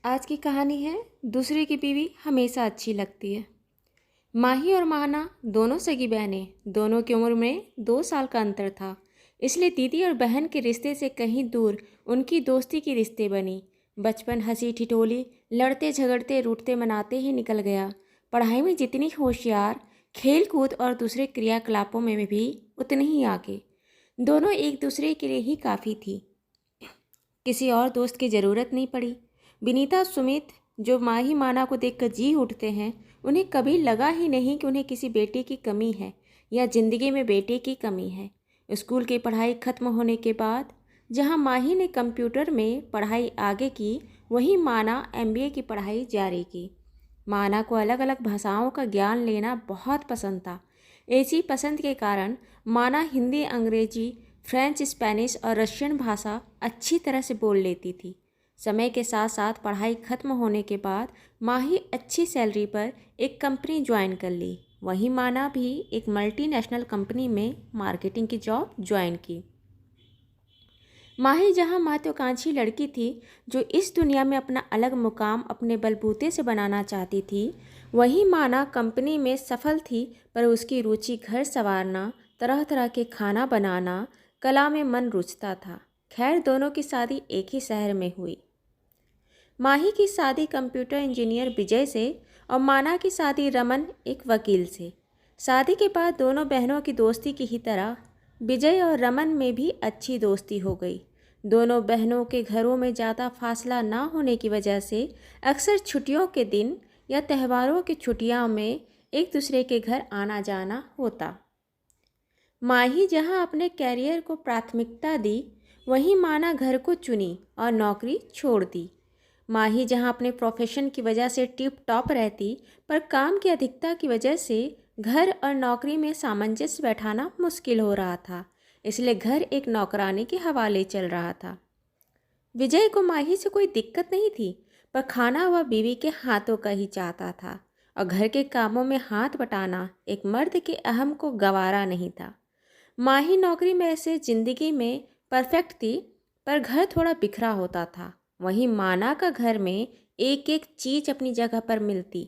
आज की कहानी है दूसरे की बीवी हमेशा अच्छी लगती है। माही और माहना दोनों सगी बहनें, दोनों की उम्र में 2 साल का अंतर था। इसलिए दीदी और बहन के रिश्ते से कहीं दूर उनकी दोस्ती की रिश्ते बनी। बचपन हंसी ठिठोली, लड़ते झगड़ते रूठते मनाते ही निकल गया। पढ़ाई में जितनी होशियार, खेल कूद और दूसरे क्रियाकलापों में भी उतनी ही आगे। दोनों एक दूसरे के लिए ही काफ़ी थी, किसी और दोस्त की ज़रूरत नहीं पड़ी। विनीता सुमित जो माही माना को देखकर जी उठते हैं, उन्हें कभी लगा ही नहीं कि उन्हें किसी बेटे की कमी है या ज़िंदगी में बेटे की कमी है। स्कूल की पढ़ाई खत्म होने के बाद जहां माही ने कंप्यूटर में पढ़ाई आगे की, वहीं माना एमबीए की पढ़ाई जारी की। माना को अलग अलग भाषाओं का ज्ञान लेना बहुत पसंद था। इसी पसंद के कारण माना हिंदी, अंग्रेजी, फ्रेंच, स्पेनिश और रशियन भाषा अच्छी तरह से बोल लेती थी। समय के साथ साथ पढ़ाई खत्म होने के बाद माही अच्छी सैलरी पर एक कंपनी ज्वाइन कर ली। वहीं माना भी एक मल्टीनेशनल कंपनी में मार्केटिंग की जॉब ज्वाइन की। माही जहां महत्वाकांक्षी लड़की थी जो इस दुनिया में अपना अलग मुकाम अपने बलबूते से बनाना चाहती थी, वहीं माना कंपनी में सफल थी, पर उसकी रुचि घर संवारना, तरह तरह के खाना बनाना, कला में मन रुचता था। खैर, दोनों की शादी एक ही शहर में हुई। माही की शादी कंप्यूटर इंजीनियर विजय से और माना की शादी रमन एक वकील से। शादी के बाद दोनों बहनों की दोस्ती की ही तरह विजय और रमन में भी अच्छी दोस्ती हो गई। दोनों बहनों के घरों में ज़्यादा फासला ना होने की वजह से अक्सर छुट्टियों के दिन या त्योहारों की छुट्टियों में एक दूसरे के घर आना जाना होता। माही जहां अपने कैरियर को प्राथमिकता दी, वहीं माना घर को चुनी और नौकरी छोड़ दी। माही जहां अपने प्रोफेशन की वजह से टिप टॉप रहती, पर काम की अधिकता की वजह से घर और नौकरी में सामंजस्य बैठाना मुश्किल हो रहा था। इसलिए घर एक नौकरानी के हवाले चल रहा था। विजय को माही से कोई दिक्कत नहीं थी, पर खाना वह बीवी के हाथों का ही चाहता था और घर के कामों में हाथ बटाना एक मर्द के अहम को गवारा नहीं था। माही नौकरी में ऐसे ज़िंदगी में परफेक्ट थी, पर घर थोड़ा बिखरा होता था। वहीं माना का घर में एक एक चीज़ अपनी जगह पर मिलती।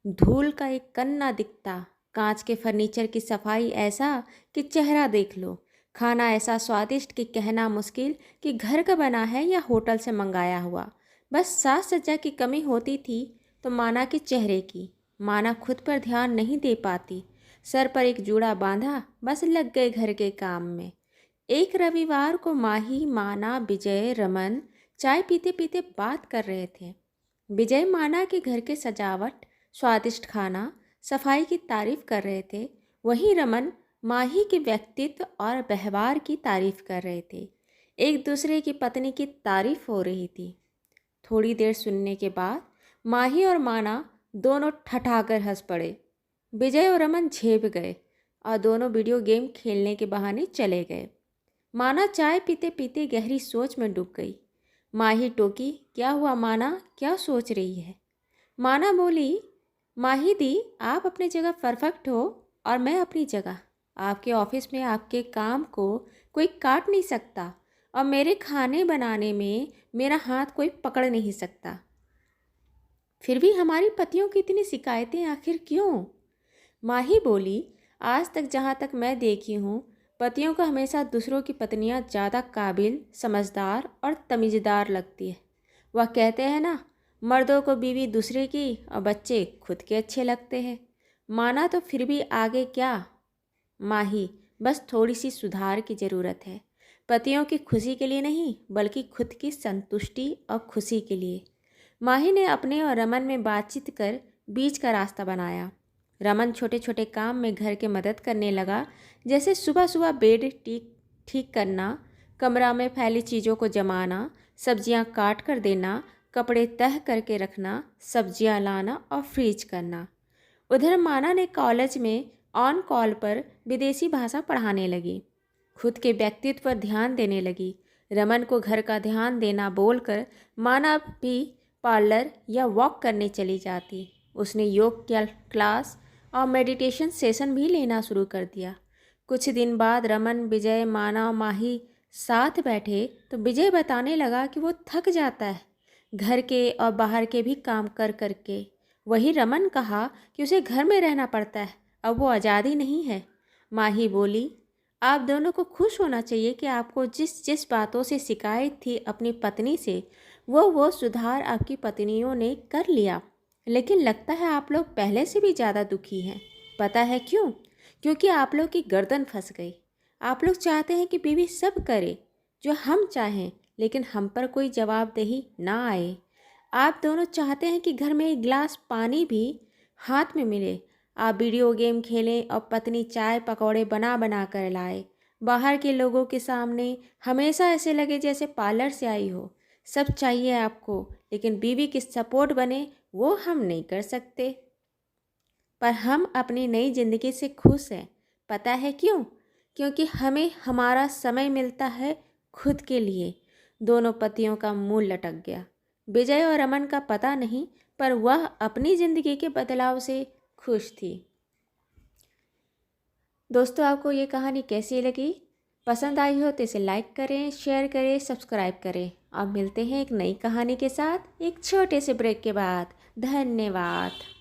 धूल का एक कण ना दिखता, कांच के फर्नीचर की सफाई ऐसा कि चेहरा देख लो, खाना ऐसा स्वादिष्ट कि कहना मुश्किल कि घर का बना है या होटल से मंगाया हुआ। बस साज सज्जा की कमी होती थी तो माना के चेहरे की। माना खुद पर ध्यान नहीं दे पाती, सर पर एक जूड़ा बांधा, बस लग गए घर के काम में। एक रविवार को माही, माना, विजय, रमन चाय पीते पीते बात कर रहे थे। विजय माना के घर के सजावट, स्वादिष्ट खाना, सफाई की तारीफ कर रहे थे। वहीं रमन माही के व्यक्तित्व और व्यवहार की तारीफ कर रहे थे। एक दूसरे की पत्नी की तारीफ हो रही थी। थोड़ी देर सुनने के बाद माही और माना दोनों ठठाकर हंस पड़े। विजय और रमन झेप गए और दोनों वीडियो गेम खेलने के बहाने चले गए। माना चाय पीते पीते गहरी सोच में डूब गई। माही टोकी, क्या हुआ माना, क्या सोच रही है? माना बोली, माही दी, आप अपनी जगह परफेक्ट हो और मैं अपनी जगह। आपके ऑफिस में आपके काम को कोई काट नहीं सकता और मेरे खाने बनाने में मेरा हाथ कोई पकड़ नहीं सकता। फिर भी हमारी पतियों की इतनी शिकायतें आखिर क्यों? माही बोली, आज तक जहाँ तक मैं देखी हूँ, पतियों को हमेशा दूसरों की पत्नियाँ ज़्यादा काबिल, समझदार और तमीज़दार लगती है। वह कहते हैं ना, मर्दों को बीवी दूसरे की और बच्चे खुद के अच्छे लगते हैं। माना तो फिर भी आगे क्या? माही, बस थोड़ी सी सुधार की ज़रूरत है। पतियों की खुशी के लिए नहीं, बल्कि खुद की संतुष्टि और खुशी के लिए। माही ने अपने और रमन में बातचीत कर बीच का रास्ता बनाया। रमन छोटे छोटे काम में घर के मदद करने लगा, जैसे सुबह सुबह बेड ठीक ठीक करना, कमरा में फैली चीज़ों को जमाना, सब्जियां काट कर देना, कपड़े तह करके रखना, सब्जियां लाना और फ्रीज करना। उधर माना ने कॉलेज में ऑन कॉल पर विदेशी भाषा पढ़ाने लगी। खुद के व्यक्तित्व पर ध्यान देने लगी। रमन को घर का ध्यान देना बोलकर माना भी पार्लर या वॉक करने चली जाती। उसने योग क्लास और मेडिटेशन सेशन भी लेना शुरू कर दिया। कुछ दिन बाद रमन, विजय, माना और माही साथ बैठे तो विजय बताने लगा कि वो थक जाता है, घर के और बाहर के भी काम कर करके। वही रमन कहा कि उसे घर में रहना पड़ता है, अब वो आज़ादी नहीं है। माही बोली, आप दोनों को खुश होना चाहिए कि आपको जिस जिस बातों से शिकायत थी अपनी पत्नी से, वो सुधार आपकी पत्नियों ने कर लिया। लेकिन लगता है आप लोग पहले से भी ज़्यादा दुखी हैं। पता है क्यों? क्योंकि आप लोग की गर्दन फंस गई। आप लोग चाहते हैं कि बीवी सब करे जो हम चाहें, लेकिन हम पर कोई जवाबदेही ना आए। आप दोनों चाहते हैं कि घर में एक गिलास पानी भी हाथ में मिले। आप वीडियो गेम खेलें और पत्नी चाय पकौड़े बना बना कर लाए। बाहर के लोगों के सामने हमेशा ऐसे लगे जैसे पार्लर से आई हो। सब चाहिए आपको, लेकिन बीवी की सपोर्ट बने वो हम नहीं कर सकते। पर हम अपनी नई ज़िंदगी से खुश हैं। पता है क्यों? क्योंकि हमें हमारा समय मिलता है खुद के लिए। दोनों पतियों का मुंह लटक गया। विजय और अमन का पता नहीं, पर वह अपनी ज़िंदगी के बदलाव से खुश थी। दोस्तों, आपको ये कहानी कैसी लगी? पसंद आई हो तो इसे लाइक करें, शेयर करें, सब्सक्राइब करें। अब मिलते हैं एक नई कहानी के साथ एक छोटे से ब्रेक के बाद। धन्यवाद।